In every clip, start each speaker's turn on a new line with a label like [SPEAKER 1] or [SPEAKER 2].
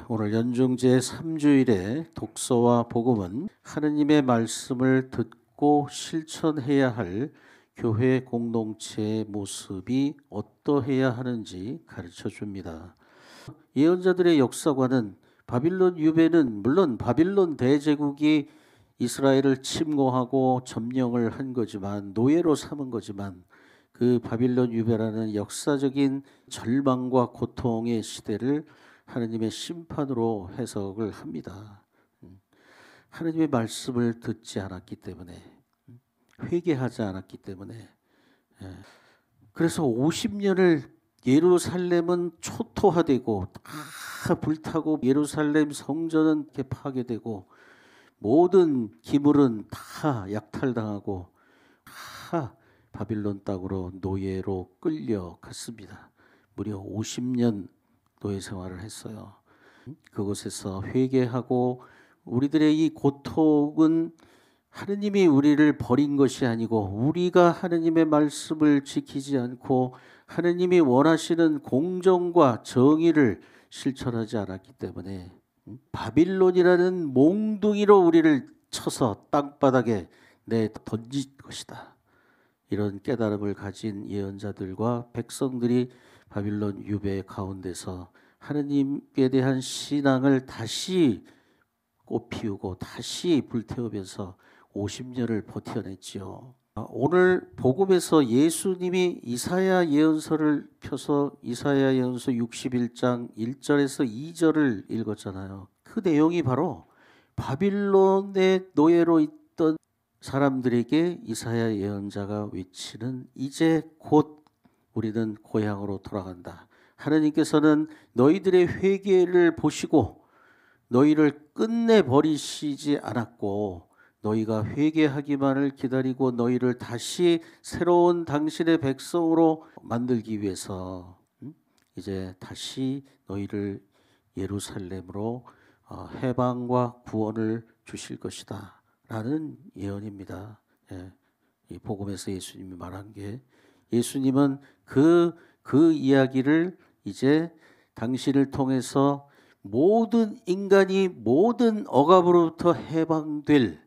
[SPEAKER 1] 오늘 연중 제3주일의 독서와 복음은 하느님의 말씀을 듣고 실천해야 할 교회 공동체의 모습이 어떠해야 하는지 가르쳐 줍니다. 예언자들의 역사관은 바빌론 유배는 물론 바빌론 대제국이 이스라엘을 침공하고 점령을 한 거지만, 노예로 삼은 거지만, 그 바빌론 유배라는 역사적인 절망과 고통의 시대를 하느님의 심판으로 해석을 합니다. 하느님의 말씀을 듣지 않았기 때문에, 회개하지 않았기 때문에. 그래서 50년을 예루살렘은 초토화되고 다 불타고, 예루살렘 성전은 이렇게 파괴되고, 모든 기물은 다 약탈당하고 다 바빌론 땅으로 노예로 끌려갔습니다. 무려 50년 노예 생활을 했어요. 그곳에서 회개하고, 우리들의 이 고통은 하느님이 우리를 버린 것이 아니고, 우리가 하느님의 말씀을 지키지 않고 하느님이 원하시는 공정과 정의를 실천하지 않았기 때문에 바빌론이라는 몽둥이로 우리를 쳐서 땅바닥에 내 던질 것이다. 이런 깨달음을 가진 예언자들과 백성들이 바빌론 유배 가운데서 하느님에 대한 신앙을 다시 꽃피우고 다시 불태우면서 50년을 버텨냈지요. 오늘 복음에서 예수님이 이사야 예언서를 펴서 이사야 예언서 61장 1절에서 2절을 읽었잖아요. 그 내용이 바로 바빌론의 노예로 있던 사람들에게 이사야 예언자가 외치는, 이제 곧 우리는 고향으로 돌아간다. 하느님께서는 너희들의 회개를 보시고 너희를 끝내버리시지 않았고, 너희가 회개하기만을 기다리고 너희를 다시 새로운 당신의 백성으로 만들기 위해서 이제 다시 너희를 예루살렘으로 해방과 구원을 주실 것이다 라는 예언입니다. 이 복음에서 예수님이 말한 게, 예수님은 그 이야기를 이제 당신을 통해서 모든 인간이 모든 억압으로부터 해방될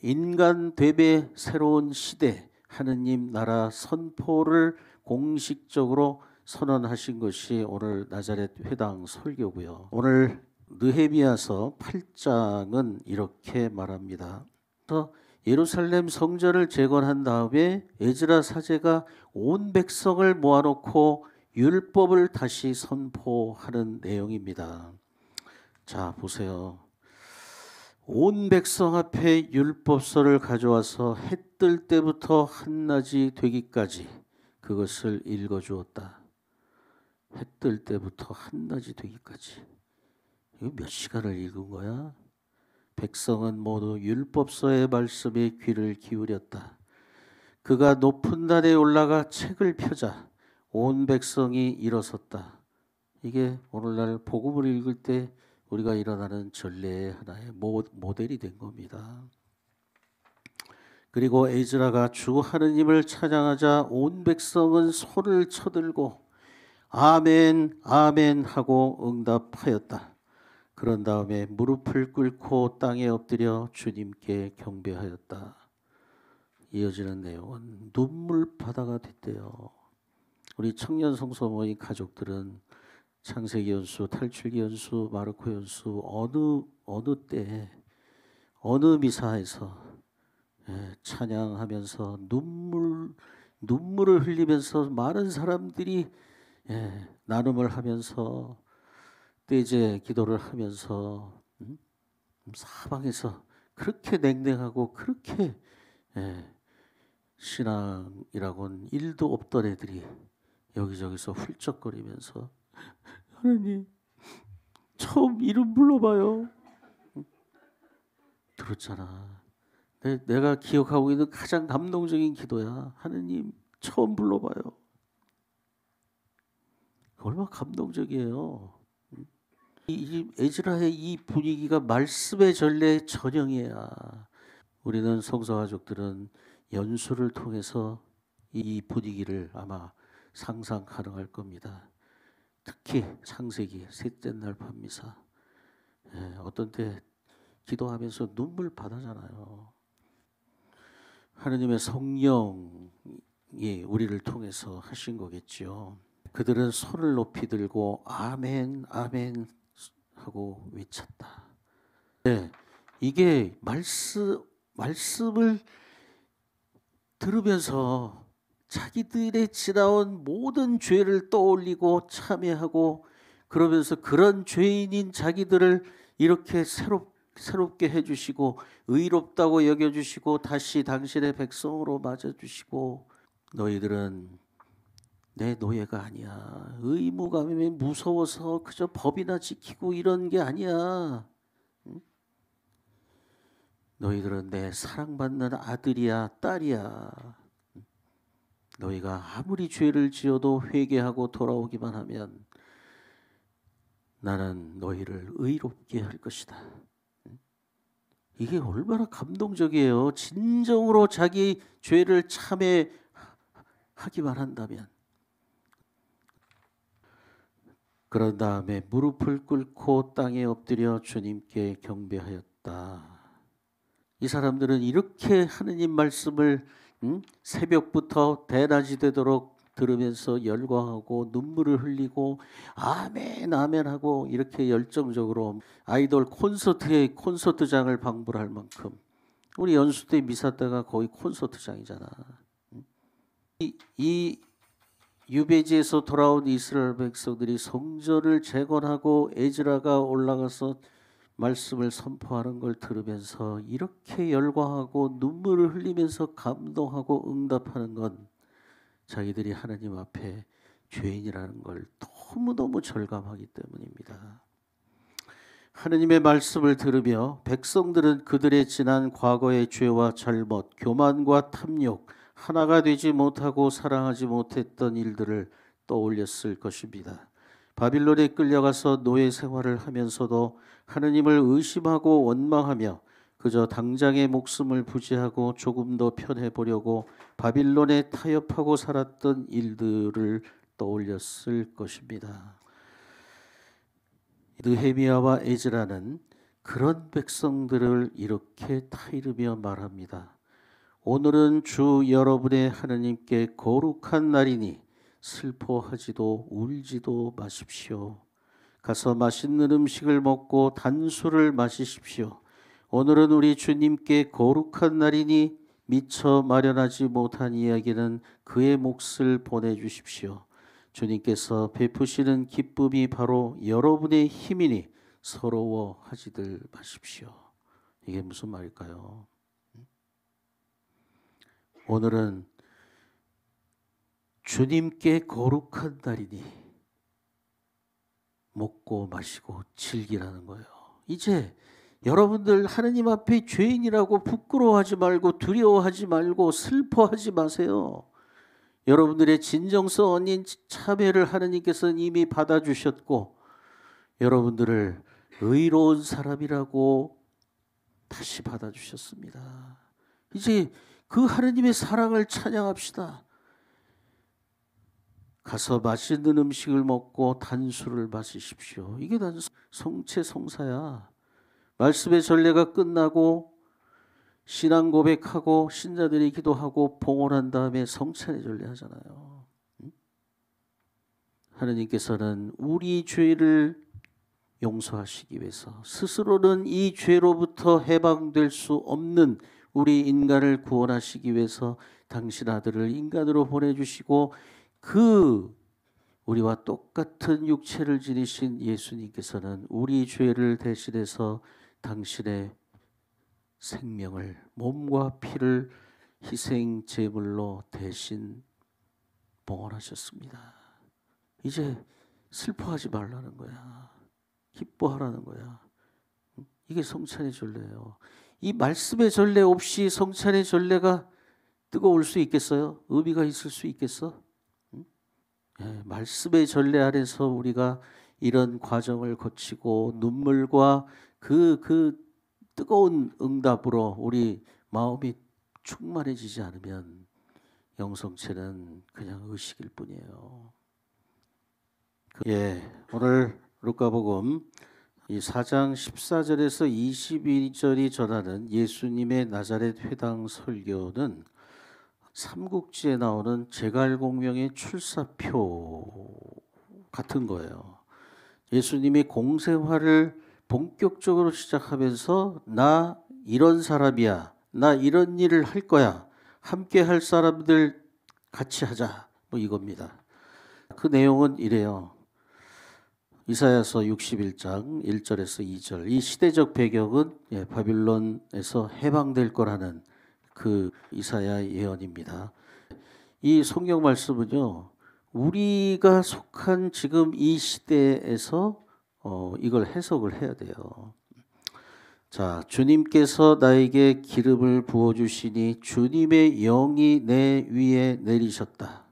[SPEAKER 1] 인간 되배 새로운 시대, 하느님 나라 선포를 공식적으로 선언하신 것이 오늘 나자렛 회당 설교고요. 오늘 느헤미야서 8장은 이렇게 말합니다. 예루살렘 성전을 재건한 다음에 에즈라 사제가 온 백성을 모아놓고 율법을 다시 선포하는 내용입니다. 자, 보세요. 온 백성 앞에 율법서를 가져와서 해 뜰 때부터 한낮이 되기까지 그것을 읽어주었다. 해 뜰 때부터 한낮이 되기까지. 이거 몇 시간을 읽은 거야? 백성은 모두 율법서의 말씀에 귀를 기울였다. 그가 높은 단에 올라가 책을 펴자 온 백성이 일어섰다. 이게 오늘날 복음을 읽을 때 우리가 일어나는 전례의 하나의 모델이 된 겁니다. 그리고 에즈라가 주 하느님을 찬양하자 온 백성은 손을 쳐들고 아멘 아멘 하고 응답하였다. 그런 다음에 무릎을 꿇고 땅에 엎드려 주님께 경배하였다. 이어지는 내용은 눈물바다가 됐대요. 우리 청년 성소모임 가족들은 창세기 연수, 탈출기 연수, 마르코 연수 어느 때 어느 미사에서 찬양하면서 눈물을 흘리면서 많은 사람들이 나눔을 하면서 떼제 기도를 하면서 사방에서 그렇게 냉랭하고 그렇게 신앙이라고는 일도 없던 애들이 여기저기서 훌쩍거리면서 하나님 처음 이름 불러봐요. 들었잖아. 내가 기억하고 있는 가장 감동적인 기도야. 하나님 처음 불러봐요. 얼마나 감동적이에요. 이 에즈라의 이 분위기가 말씀의 전례의 전형이야. 우리는 성서가족들은 연수를 통해서 이 분위기를 아마 상상 가능할 겁니다. 특히 특히 창세기 셋째 날 밤미사, 어떤 때 기도하면서 눈물 바다잖아요. 하느님의 성령이 우리를 통해서 하신 거겠죠. 그들은 손을 높이 들고 아멘 아멘 하고 외쳤다. 이게 말씀을 들으면서 자기들의 지나온 모든 죄를 떠올리고 참회하고, 그러면서 그런 죄인인 자기들을 이렇게 새롭게 해주시고 의롭다고 여겨주시고 다시 당신의 백성으로 맞아주시고, 너희들은 내 노예가 아니야. 의무감에 무서워서 그저 법이나 지키고 이런 게 아니야. 너희들은 내 사랑받는 아들이야, 딸이야. 너희가 아무리 죄를 지어도 회개하고 돌아오기만 하면 나는 너희를 의롭게 할 것이다. 이게 얼마나 감동적이에요. 진정으로 자기 죄를 참회하기만 한다면. 그런 다음에 무릎을 꿇고 땅에 엎드려 주님께 경배하였다. 이 사람들은 이렇게 하느님 말씀을 새벽부터 대낮이 되도록 들으면서 열광하고 눈물을 흘리고 아멘 아멘 하고 이렇게 열정적으로 아이돌 콘서트장을 방불할 만큼, 우리 연수 때 미사 때가 거의 콘서트장이잖아. 이 유배지에서 돌아온 이스라엘 백성들이 성전을 재건하고 에즈라가 올라가서 말씀을 선포하는 걸 들으면서 이렇게 열광하고 눈물을 흘리면서 감동하고 응답하는 건 자기들이 하나님 앞에 죄인이라는 걸 너무너무 절감하기 때문입니다. 하나님의 말씀을 들으며 백성들은 그들의 지난 과거의 죄와 잘못, 교만과 탐욕, 하나가 되지 못하고 사랑하지 못했던 일들을 떠올렸을 것입니다. 바빌론에 끌려가서 노예 생활을 하면서도 하느님을 의심하고 원망하며 그저 당장의 목숨을 부지하고 조금 더 편해 보려고 바빌론에 타협하고 살았던 일들을 떠올렸을 것입니다. 느헤미야와 에즈라는 그런 백성들을 이렇게 타이르며 말합니다. 오늘은 주 여러분의 하느님께 거룩한 날이니 슬퍼하지도 울지도 마십시오. 가서 맛있는 음식을 먹고 단술을 마시십시오. 오늘은 우리 주님께 거룩한 날이니 미처 마련하지 못한 이야기는 그의 몫을 보내주십시오. 주님께서 베푸시는 기쁨이 바로 여러분의 힘이니 서러워하지들 마십시오. 이게 무슨 말일까요? 오늘은 주님께 거룩한 날이니 먹고 마시고 즐기라는 거예요. 이제 여러분들 하느님 앞에 죄인이라고 부끄러워하지 말고 두려워하지 말고 슬퍼하지 마세요. 여러분들의 진정성 아닌 참회를 하느님께서는 이미 받아주셨고 여러분들을 의로운 사람이라고 다시 받아주셨습니다. 이제 그 하느님의 사랑을 찬양합시다. 가서 맛있는 음식을 먹고 단술을 마시십시오. 이게 단 성체성사야. 말씀의 전례가 끝나고 신앙 고백하고 신자들이 기도하고 봉헌한 다음에 성찬의 전례 하잖아요. 하느님께서는 우리 죄를 용서하시기 위해서 스스로는 이 죄로부터 해방될 수 없는 우리 인간을 구원하시기 위해서 당신 아들을 인간으로 보내주시고 그 우리와 똑같은 육체를 지니신 예수님께서는 우리 죄를 대신해서 당신의 생명을 몸과 피를 희생 제물로 대신 봉헌하셨습니다. 이제 슬퍼하지 말라는 거야. 기뻐하라는 거야. 이게 성찬의 전례예요. 이 말씀의 전례 없이 성찬의 전례가 뜨거울 수 있겠어요? 의미가 있을 수 있겠어? 말씀의 전례 안에서 우리가 이런 과정을 거치고 눈물과 그 뜨거운 응답으로 우리 마음이 충만해지지 않으면 영성체는 그냥 의식일 뿐이에요. 오늘 루카복음 이 4장 14절에서 22절이 전하는 예수님의 나자렛 회당 설교는 삼국지에 나오는 제갈공명의 출사표 같은 거예요. 예수님이 공생활을 본격적으로 시작하면서 나 이런 사람이야, 나 이런 일을 할 거야, 함께 할 사람들 같이 하자, 뭐 이겁니다. 그 내용은 이래요. 이사야서 61장 1절에서 2절. 이 시대적 배경은 바빌론에서 해방될 거라는 그 이사야 예언입니다. 이 성경 말씀은요, 우리가 속한 지금 이 시대에서 이걸 해석을 해야 돼요. 자, 주님께서 나에게 기름을 부어주시니 주님의 영이 내 위에 내리셨다.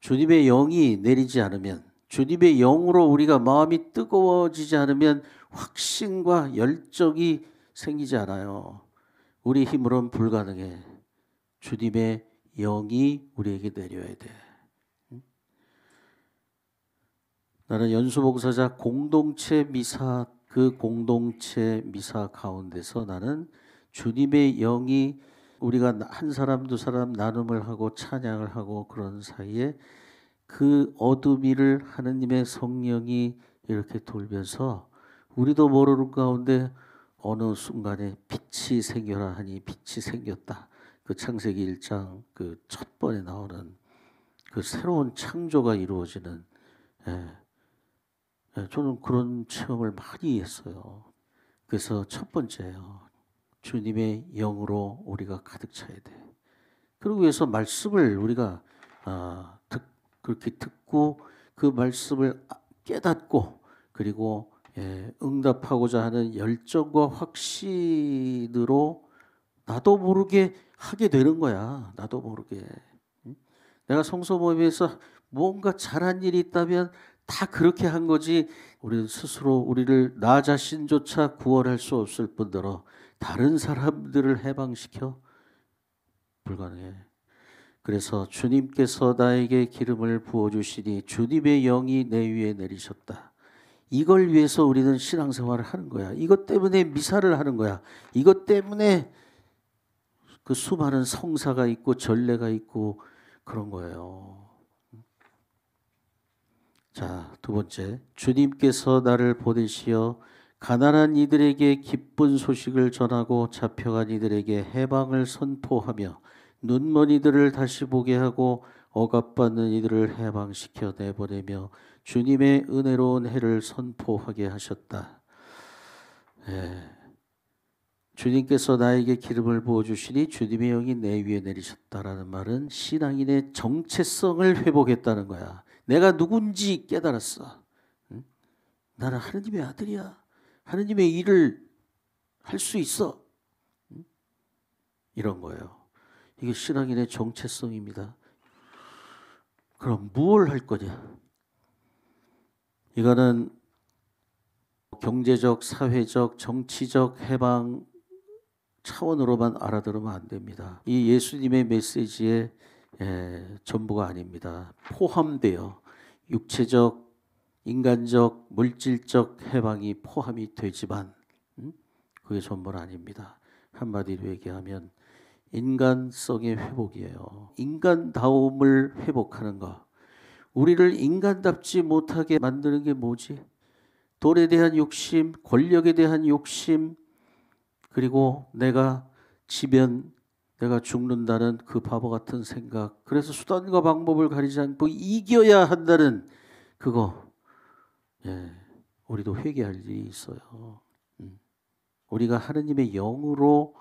[SPEAKER 1] 주님의 영이 내리지 않으면, 주님의 영으로 우리가 마음이 뜨거워지지 않으면 확신과 열정이 생기지 않아요. 우리 힘으로는 불가능해. 주님의 영이 우리에게 내려야 돼. 나는 연수봉사자 공동체 미사, 그 공동체 미사 가운데서 나는 주님의 영이 우리가 한 사람 두 사람 나눔을 하고 찬양을 하고 그런 사이에 그 어둠 위를 하느님의 성령이 이렇게 돌면서 우리도 모르는 가운데 어느 순간에 빛이 생겨라 하니 빛이 생겼다. 그 창세기 1장 그 첫 번에 나오는 그 새로운 창조가 이루어지는, 저는 그런 체험을 많이 했어요. 그래서 첫 번째예요. 주님의 영으로 우리가 가득 차야 돼. 그러기 위해서 말씀을 우리가 그렇게 듣고 그 말씀을 깨닫고 그리고 응답하고자 하는 열정과 확신으로 나도 모르게 하게 되는 거야. 나도 모르게. 내가 성서 모임에서 뭔가 잘한 일이 있다면 다 그렇게 한 거지. 우리는 스스로 우리를 나 자신조차 구원할 수 없을 뿐더러 다른 사람들을 해방시켜 불가능해. 그래서 주님께서 나에게 기름을 부어주시니 주님의 영이 내 위에 내리셨다. 이걸 위해서 우리는 신앙생활을 하는 거야. 이것 때문에 미사를 하는 거야. 이것 때문에 그 수많은 성사가 있고 전례가 있고 그런 거예요. 자, 두 번째, 주님께서 나를 보내시어 가난한 이들에게 기쁜 소식을 전하고 잡혀간 이들에게 해방을 선포하며 눈먼 이들을 다시 보게 하고 억압받는 이들을 해방시켜 내보내며 주님의 은혜로운 해를 선포하게 하셨다. 주님께서 나에게 기름을 부어주시니 주님의 영이 내 위에 내리셨다라는 말은 신앙인의 정체성을 회복했다는 거야. 내가 누군지 깨달았어. 나는 하느님의 아들이야. 하느님의 일을 할 수 있어. 이런 거예요. 이게 신앙인의 정체성입니다. 그럼 무엇을 할 거냐? 이거는 경제적, 사회적, 정치적 해방 차원으로만 알아들으면 안 됩니다. 이 예수님의 메시지의 전부가 아닙니다. 포함되어 육체적, 인간적, 물질적 해방이 포함이 되지만 그게 전부는 아닙니다. 한마디로 얘기하면 인간성의 회복이에요. 인간다움을 회복하는 것. 우리를 인간답지 못하게 만드는 게 뭐지? 돈에 대한 욕심, 권력에 대한 욕심, 그리고 내가 지면 내가 죽는다는 그 바보 같은 생각. 그래서 수단과 방법을 가리지 않고 이겨야 한다는 그거. 우리도 회개할 일이 있어요. 우리가 하느님의 영으로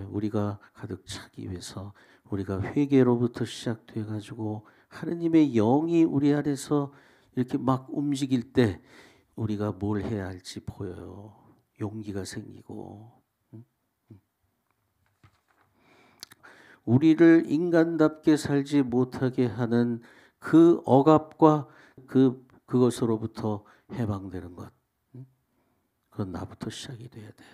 [SPEAKER 1] 우리가 가득 차기 위해서 우리가 회개로부터 시작돼 가지고 하느님의 영이 우리 안에서 이렇게 막 움직일 때 우리가 뭘 해야 할지 보여요. 용기가 생기고. 우리를 인간답게 살지 못하게 하는 그 억압과 그것으로부터 해방되는 것. 그건 나부터 시작이 돼야 돼.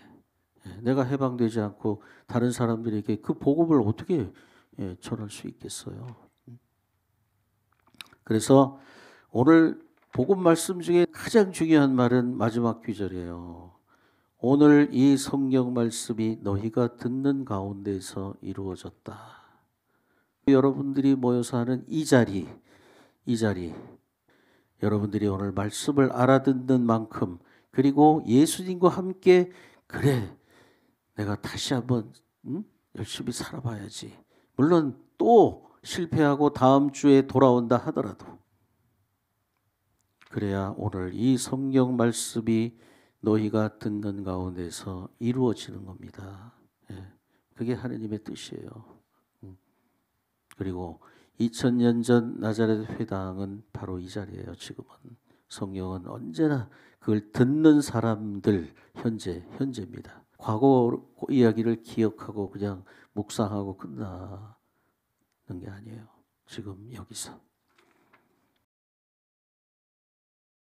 [SPEAKER 1] 내가 해방되지 않고 다른 사람들에게 그 복음을 어떻게 전할 수 있겠어요? 그래서 오늘 복음 말씀 중에 가장 중요한 말은 마지막 구절이에요. 오늘 이 성경 말씀이 너희가 듣는 가운데서 이루어졌다. 여러분들이 모여서 하는 이 자리, 여러분들이 오늘 말씀을 알아듣는 만큼, 그리고 예수님과 함께 그래 내가 다시 한번 열심히 살아봐야지. 물론 또 실패하고 다음 주에 돌아온다 하더라도 그래야 오늘 이 성경 말씀이 너희가 듣는 가운데서 이루어지는 겁니다. 예, 그게 하느님의 뜻이에요. 그리고 2000년 전 나자렛 회당은 바로 이 자리예요. 지금은 성경은 언제나 그걸 듣는 사람들 현재입니다. 과거 이야기를 기억하고 그냥 묵상하고 끝나는 게 아니에요. 지금 여기서